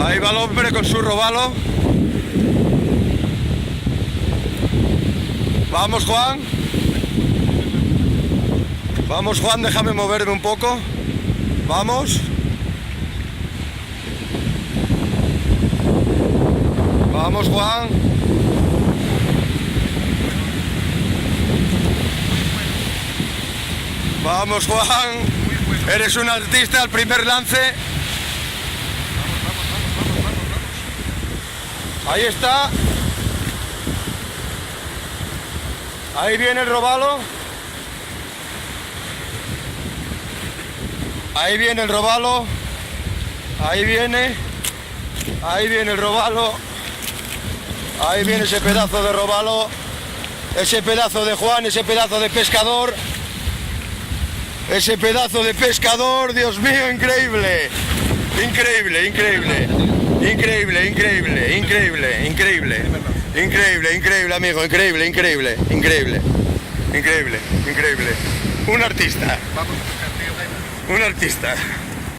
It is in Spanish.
Ahí va el hombre con su robalo. Vamos, Juan. Vamos, Juan, déjame moverme un poco. Vamos. Vamos, Juan. Vamos, Juan. Eres un artista al primer lance. Ahí está. Ahí viene el robalo. Ahí viene el robalo. Ahí viene. Ahí viene el robalo. Ahí viene ese pedazo de robalo. Ese pedazo de Juan, ese pedazo de pescador. Ese pedazo de pescador, Dios mío, increíble. Increíble, increíble. Increíble, increíble, increíble, increíble. Increíble, increíble, amigo, increíble, increíble, increíble. Increíble, increíble. Un artista. Un artista.